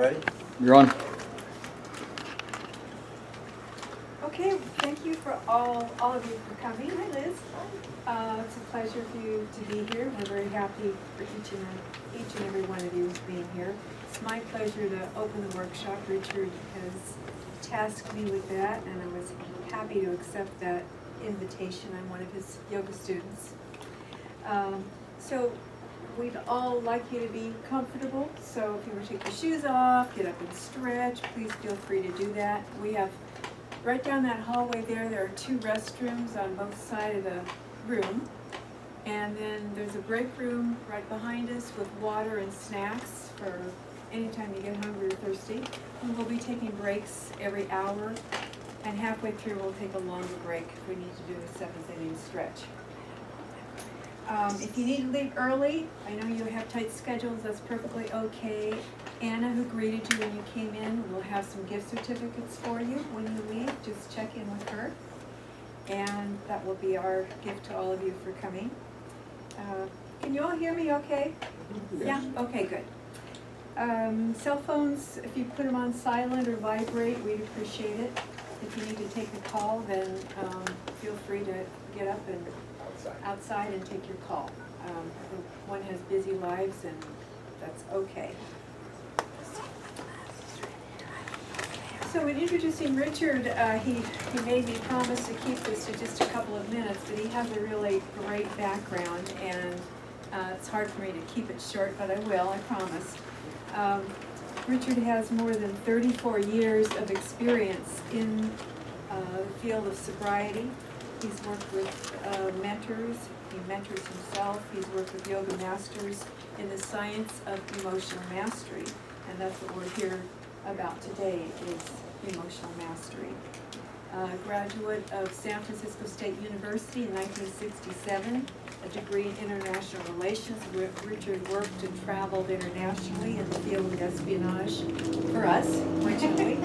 Ready? You're on. Okay, thank you for all of you for coming. Hi, Liz. It's a pleasure for you to be here. We're very happy for each and every one of you being here. It's my pleasure to open the workshop. Richard has tasked me with that, and I was happy to accept that invitation. I'm one of his yoga students. So we'd all like you to be comfortable. So if you want to take your shoes off, get up and stretch, please feel free to do that. We have right down that hallway there are 2 restrooms on both sides of the room. And then there's a break room right behind us with water and snacks for anytime you get hungry or thirsty. And we'll be taking breaks every hour. And halfway through, we'll take a longer break if we need to do a 7th-inning stretch. If you need to leave early, I know you have tight schedules, that's perfectly okay. Anna, who greeted you when you came in, will have some gift certificates for you when you leave. Just check in with her. And that will be our gift to all of you for coming. Can you all hear me okay? Yes. Yeah? Okay, good. Cell phones, if you put them on silent or vibrate, we'd appreciate it. If you need to take a call, then feel free to get up and outside and take your call. Everyone has busy lives, and that's okay. So in introducing Richard, he made me promise to keep this to just a couple of minutes, but he has a really great background, and it's hard for me to keep it short, but I will, I promise. Richard has more than 34 years of experience in the field of sobriety. He's worked with mentors, he mentors himself, he's worked with yoga masters in the science of emotional mastery, and that's what we're here about today, is emotional mastery. Graduate of San Francisco State University in 1967, a degree in international relations. Richard worked and traveled internationally in the field of espionage for us, fortunately.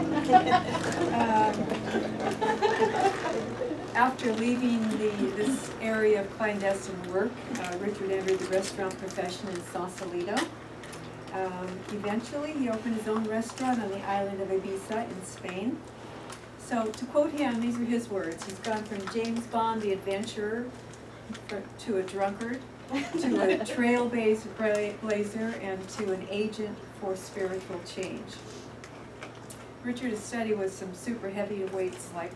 After leaving this area of clandestine work, Richard entered the restaurant profession in Sausalito. Eventually, he opened his own restaurant on the island of Ibiza in Spain. So, to quote him, these are his words. He's gone from James Bond, the adventurer, to a drunkard, to a trailblazer, and to an agent for spiritual change. Richard has studied with some super heavyweights like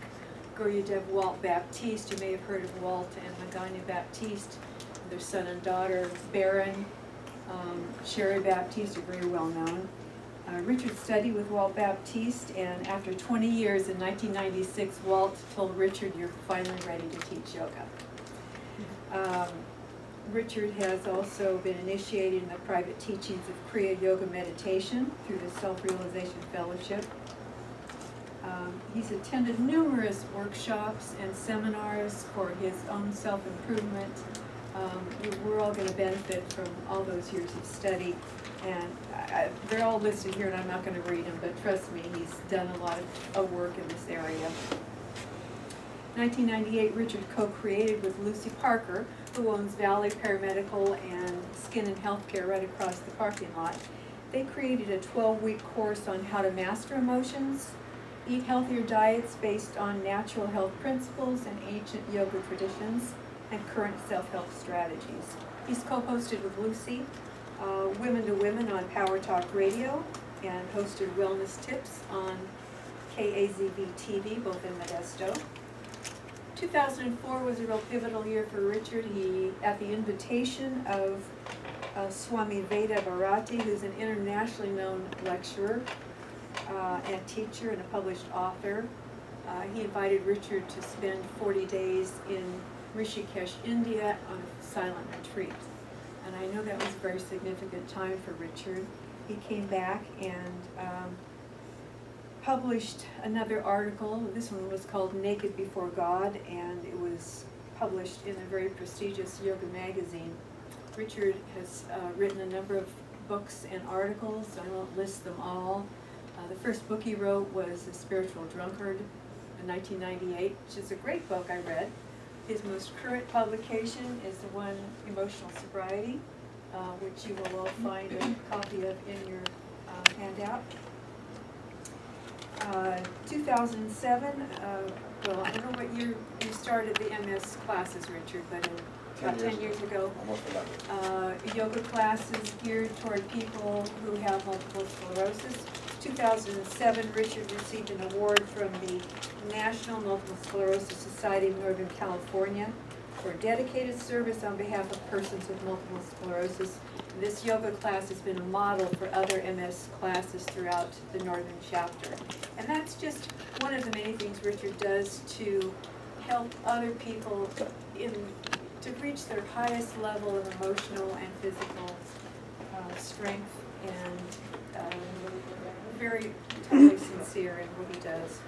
Gurudev Walt Baptiste. You may have heard of Walt and Magana Baptiste. Their son and daughter, Baron, Sherry Baptiste, are very well known. Richard studied with Walt Baptiste, and after 20 years in 1996, Walt told Richard, "You're finally ready to teach yoga." Richard has also been initiated in the private teachings of Kriya Yoga meditation through the Self-Realization Fellowship. He's attended numerous workshops and seminars for his own self-improvement. We're all going to benefit from all those years of study, and they're all listed here, and I'm not going to read them, but trust me, he's done a lot of work in this area. 1998, Richard co-created with Lucy Parker, who owns Valley Paramedical and Skin and Healthcare right across the parking lot. They created a 12-week course on how to master emotions, eat healthier diets based on natural health principles and ancient yoga traditions, and current self-help strategies. He's co-hosted with Lucy Women to Women on Power Talk Radio, and hosted Wellness Tips on KAZV TV, both in Modesto. 2004 was a real pivotal year for Richard. He, at the invitation of Swami Veda Bharati, who's an internationally known lecturer and teacher and a published author, he invited Richard to spend 40 days in Rishikesh, India on a silent retreat. And I know that was a very significant time for Richard. He came back and published another article. This one was called Naked Before God, and it was published in a very prestigious yoga magazine. Richard has written a number of books and articles. I won't list them all. The first book he wrote was The Spiritual Drunkard in 1998, which is a great book I read. His most current publication is the one, Emotional Sobriety, which you will all find a copy of in your handout. 2007, well, I don't know what year you started the MS classes, Richard, but about 10 years ago. Almost 11. Yoga classes geared toward people who have multiple sclerosis. 2007, Richard received an award from the National Multiple Sclerosis Society of Northern California for dedicated service on behalf of persons with multiple sclerosis. This yoga class has been a model for other MS classes throughout the northern chapter. And that's just one of the many things Richard does to help other people to reach their highest level of emotional and physical strength, and very totally sincere in what he does.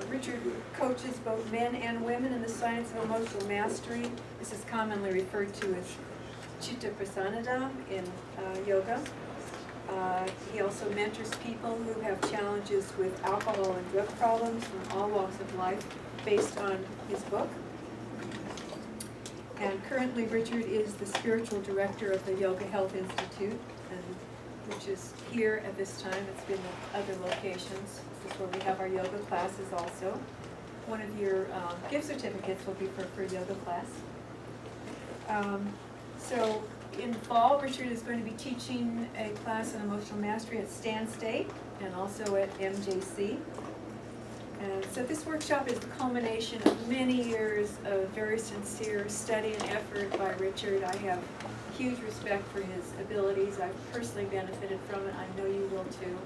Richard coaches both men and women in the science of emotional mastery. This is commonly referred to as Chitta Prasanada in yoga. He also mentors people who have challenges with alcohol and drug problems from all walks of life based on his book. And currently Richard is the spiritual director of the Yoga Health Institute, which is here at this time. It's been at other locations. This is where we have our yoga classes also. One of your gift certificates will be for a free yoga class. So in fall, Richard is going to be teaching a class on emotional mastery at Stan State and also at MJC. And so this workshop is the culmination of many years of very sincere study and effort by Richard. I have huge respect for his abilities. I've personally benefited from it. I know you will too.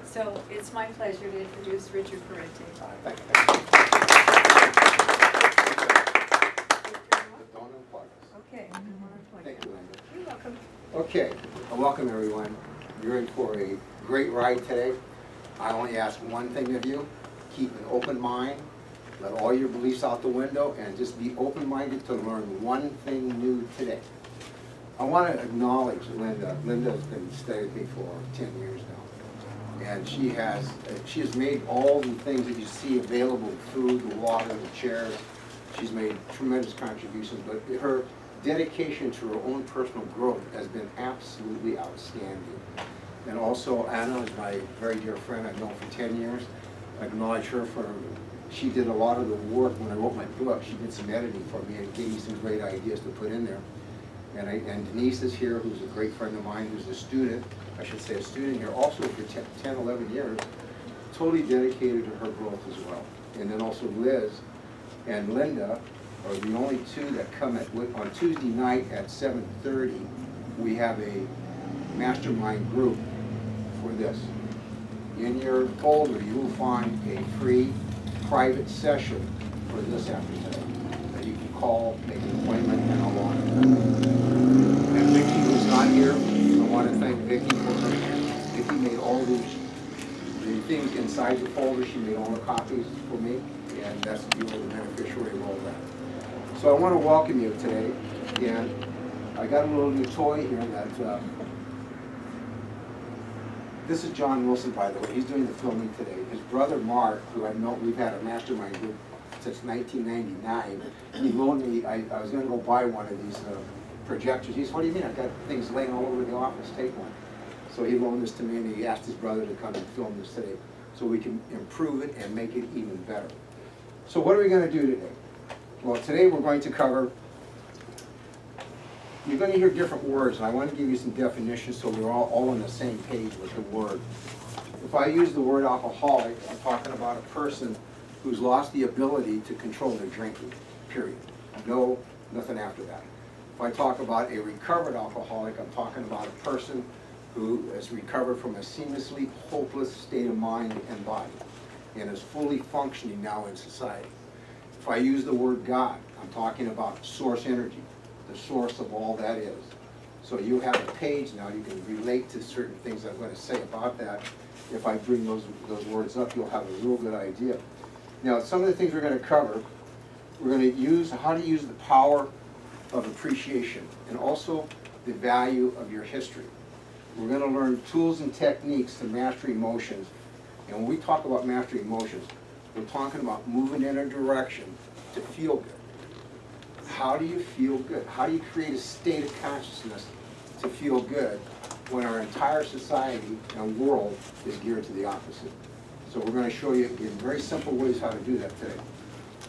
So it's my pleasure to introduce Richard Parente. Thank you. Okay. Thank you, Linda. You're welcome. Okay, welcome everyone. You're in for a great ride today. I only ask one thing of you. Keep an open mind. Let all your beliefs out the window and just be open-minded to learn one thing new today. I want to acknowledge Linda. Linda has been studying me for 10 years now. And she has made all the things that you see available, food, the water, the chairs. She's made tremendous contributions, but her dedication to her own personal growth has been absolutely outstanding. And also Anna is my very dear friend I've known for 10 years. I acknowledge her for, she did a lot of the work when I wrote my book. She did some editing for me and gave me some great ideas to put in there. And Denise is here, who's a great friend of mine, who's a student, I should say a student here, also for 10, 11 years, totally dedicated to her growth as well. And then also Liz and Linda are the only two that come on Tuesday night at 7:30. We have a mastermind group for this. In your folder, you will find a free private session for this afternoon that you can call, make an appointment, and all on. And Vicki, who's not here, I want to thank Vicki for her. Vicki made all the things inside the folder. She made all the copies for me, and that's you are the beneficiary of all that. So I want to welcome you today, and I got a little new toy here that. This is John Wilson, by the way. He's doing the filming today. His brother Mark, who I know we've had a mastermind group since 1999, he loaned me, I was going to go buy one of these projectors. He said, what do you mean? I've got things laying all over the office. Take one. So he loaned this to me, and he asked his brother to come and film this today so we can improve it and make it even better. So what are we going to do today? Well, today we're going to cover, you're going to hear different words, and I want to give you some definitions so we're all on the same page with the word. If I use the word alcoholic, I'm talking about a person who's lost the ability to control their drinking, period. No, nothing after that. If I talk about a recovered alcoholic, I'm talking about a person who has recovered from a seamlessly hopeless state of mind and body and is fully functioning now in society. If I use the word God, I'm talking about source energy, the source of all that is. So you have a page now, you can relate to certain things I'm going to say about that. If I bring those words up, you'll have a real good idea. Now, some of the things we're going to cover, we're going to use how to use the power of appreciation and also the value of your history. We're going to learn tools and techniques to master emotions. And when we talk about mastering emotions, we're talking about moving in a direction to feel good. How do you feel good? How do you create a state of consciousness to feel good when our entire society and world is geared to the opposite? So we're gonna show you in very simple ways how to do that today.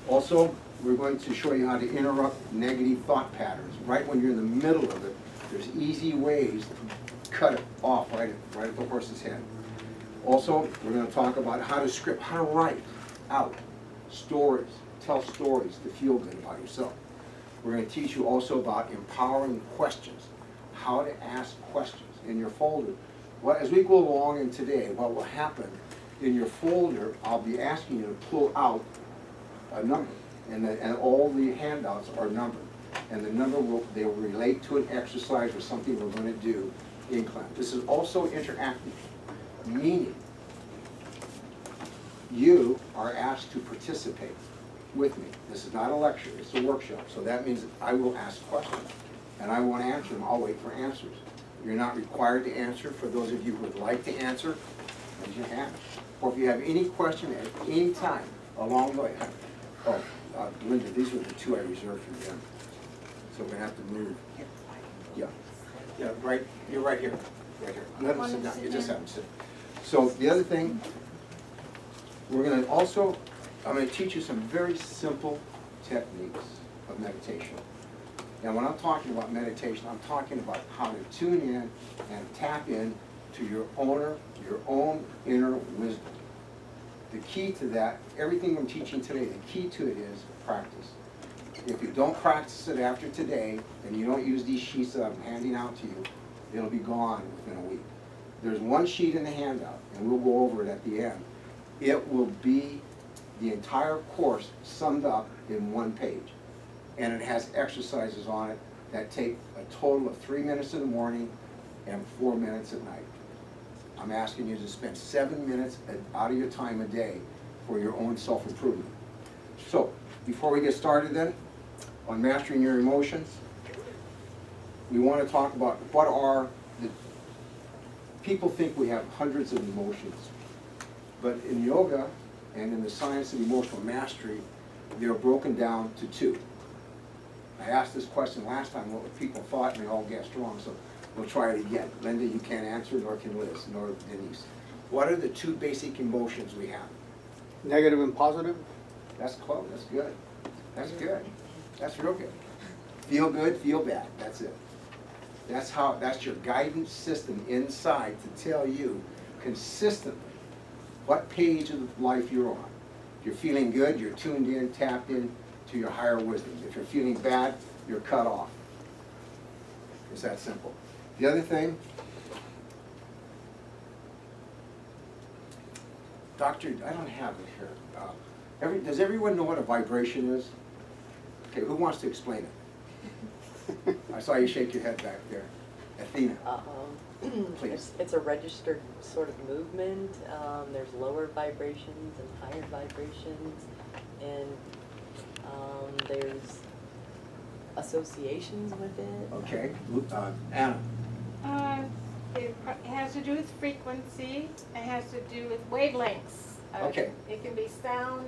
Also, we're going to show you how to interrupt negative thought patterns. Right when you're in the middle of it, there's easy ways to cut it off right at the horse's head. Also, we're gonna talk about how to script, how to write out stories, tell stories to feel good about yourself. We're gonna teach you also about empowering questions, how to ask questions in your folder. Well, as we go along in today, what will happen, in your folder, I'll be asking you to pull out a number, and all the handouts are numbered. And the number they will relate to an exercise or something we're gonna do in class. This is also interactive, meaning you are asked to participate with me. This is not a lecture, it's a workshop. So that means that I will ask questions, and I won't answer them, I'll wait for answers. You're not required to answer. For those of you who would like to answer, raise your hand. Or if you have any question at any time along the way. Oh, Linda, these were the two I reserved for them. So we're gonna have to move. Yeah, yeah, right, you're right here, right here. Let them sit down, you just have them sit. So the other thing, we're gonna also, I'm gonna teach you some very simple techniques of meditation. Now when I'm talking about meditation, I'm talking about how to tune in and tap in to your own inner wisdom. The key to that, everything I'm teaching today, the key to it is practice. If you don't practice it after today, and you don't use these sheets that I'm handing out to you, it'll be gone within a week. There's one sheet in the handout, and we'll go over it at the end. It will be the entire course summed up in one page. And it has exercises on it that take a total of 3 minutes in the morning and 4 minutes at night. I'm asking you to spend 7 minutes out of your time a day for your own self-improvement. So, before we get started then, on mastering your emotions, we want to talk about what are the, people think we have hundreds of emotions, but in yoga and in the science of emotional mastery, they're broken down to two. I asked this question last time, what people thought, and they all guessed wrong, so we'll try it again. Linda, you can't answer, nor can Liz, nor Denise. What are the two basic emotions we have? Negative and positive? That's close, that's good. That's good. That's real good. Feel good, feel bad, that's it. That's your guidance system inside to tell you consistently what page of life you're on. If you're feeling good, you're tuned in, tapped in to your higher wisdom. If you're feeling bad, you're cut off. It's that simple. The other thing, Doctor, I don't have it here. Does everyone know what a vibration is? Okay, who wants to explain it? I saw you shake your head back there. Athena, please. It's a registered sort of movement. There's lower vibrations and higher vibrations, and there's associations with it. Okay, Anna. It has to do with frequency, it has to do with wavelengths. Okay. It can be sound.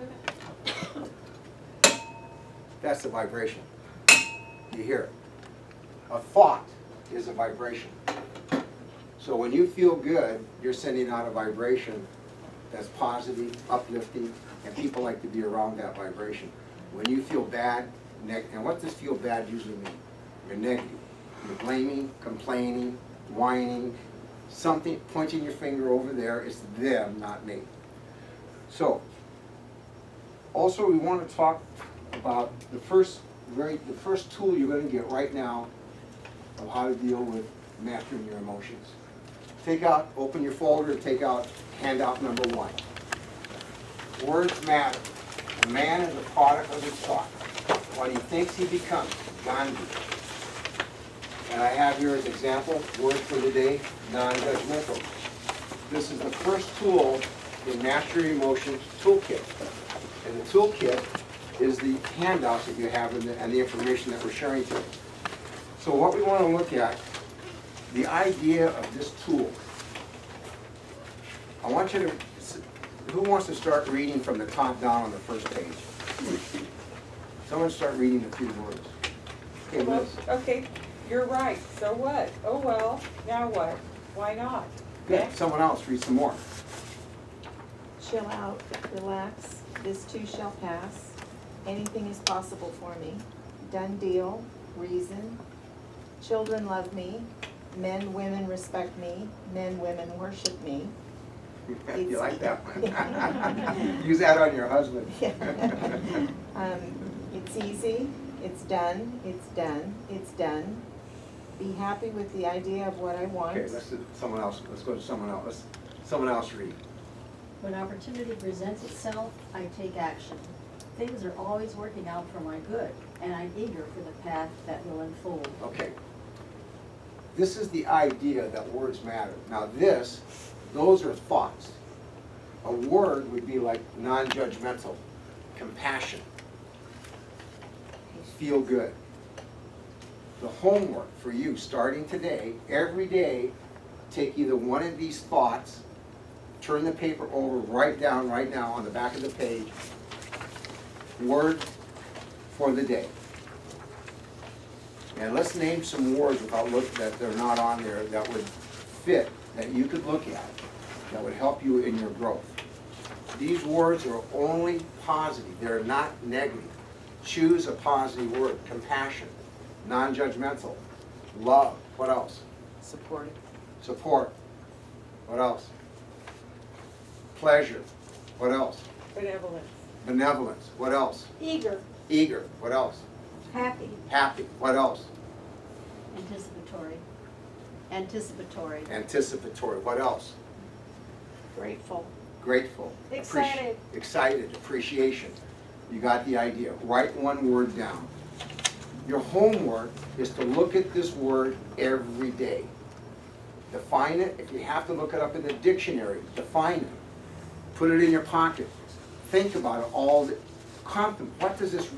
That's the vibration. You hear it. A thought is a vibration. So when you feel good, you're sending out a vibration that's positive, uplifting, and people like to be around that vibration. When you feel bad, and what does feel bad usually mean? You're negative. You're blaming, complaining, whining, something, pointing your finger over there. It's them, not me. So, also we want to talk about the first tool you're going to get right now of how to deal with mastering your emotions. Open your folder, take out handout number 1. Words matter. A man is a product of his thought. What he thinks he becomes. Gandhi. And I have here as example, word for the day, non-judgmental. This is the first tool in Master Your Emotions toolkit. And the toolkit is the handouts that you have and the information that we're sharing today. So what we want to look at, the idea of this tool. I want you to, who wants to start reading from the top down on the first page? Someone start reading a few words. Okay, Well, Liz. okay, you're right, so what? Oh well, now what? Why not? Good. Next. Someone else read some more. chill out, relax, this too shall pass. Anything is possible for me. Done deal, reason. Children love me. Men, women respect me. Men, women worship me. You like that one? Use that on your husband. It's easy, it's done, it's done, it's done. Be happy with the idea of what I want. Okay, let's do someone else, let's go to someone else. Someone else read. When opportunity presents itself, I take action. Things are always working out for my good, and I'm eager for the path that will unfold. Okay. This is the idea that words matter. Now those are thoughts. A word would be like non-judgmental, compassion, feel good. The homework for you starting today, every day, take either one of these thoughts, turn the paper over, write down right now on the back of the page, word for the day. And let's name some words without looking, that they're not on there, that would fit, that you could look at, that would help you in your growth. These words are only positive, they're not negative. Choose a positive word. Compassion, non-judgmental, love, what else? Supportive. Support, what else? Pleasure, what else? Benevolence. Benevolence, what else? Eager, Eager, what else? happy, Happy, what else? Anticipatory. Anticipatory. Anticipatory, what else? Grateful. Grateful. Excited. Excited, appreciation. You got the idea. Write one word down. Your homework is to look at this word every day. Define it. If you have to look it up in the dictionary, define it. Put it in your pocket. Think about it all. What does this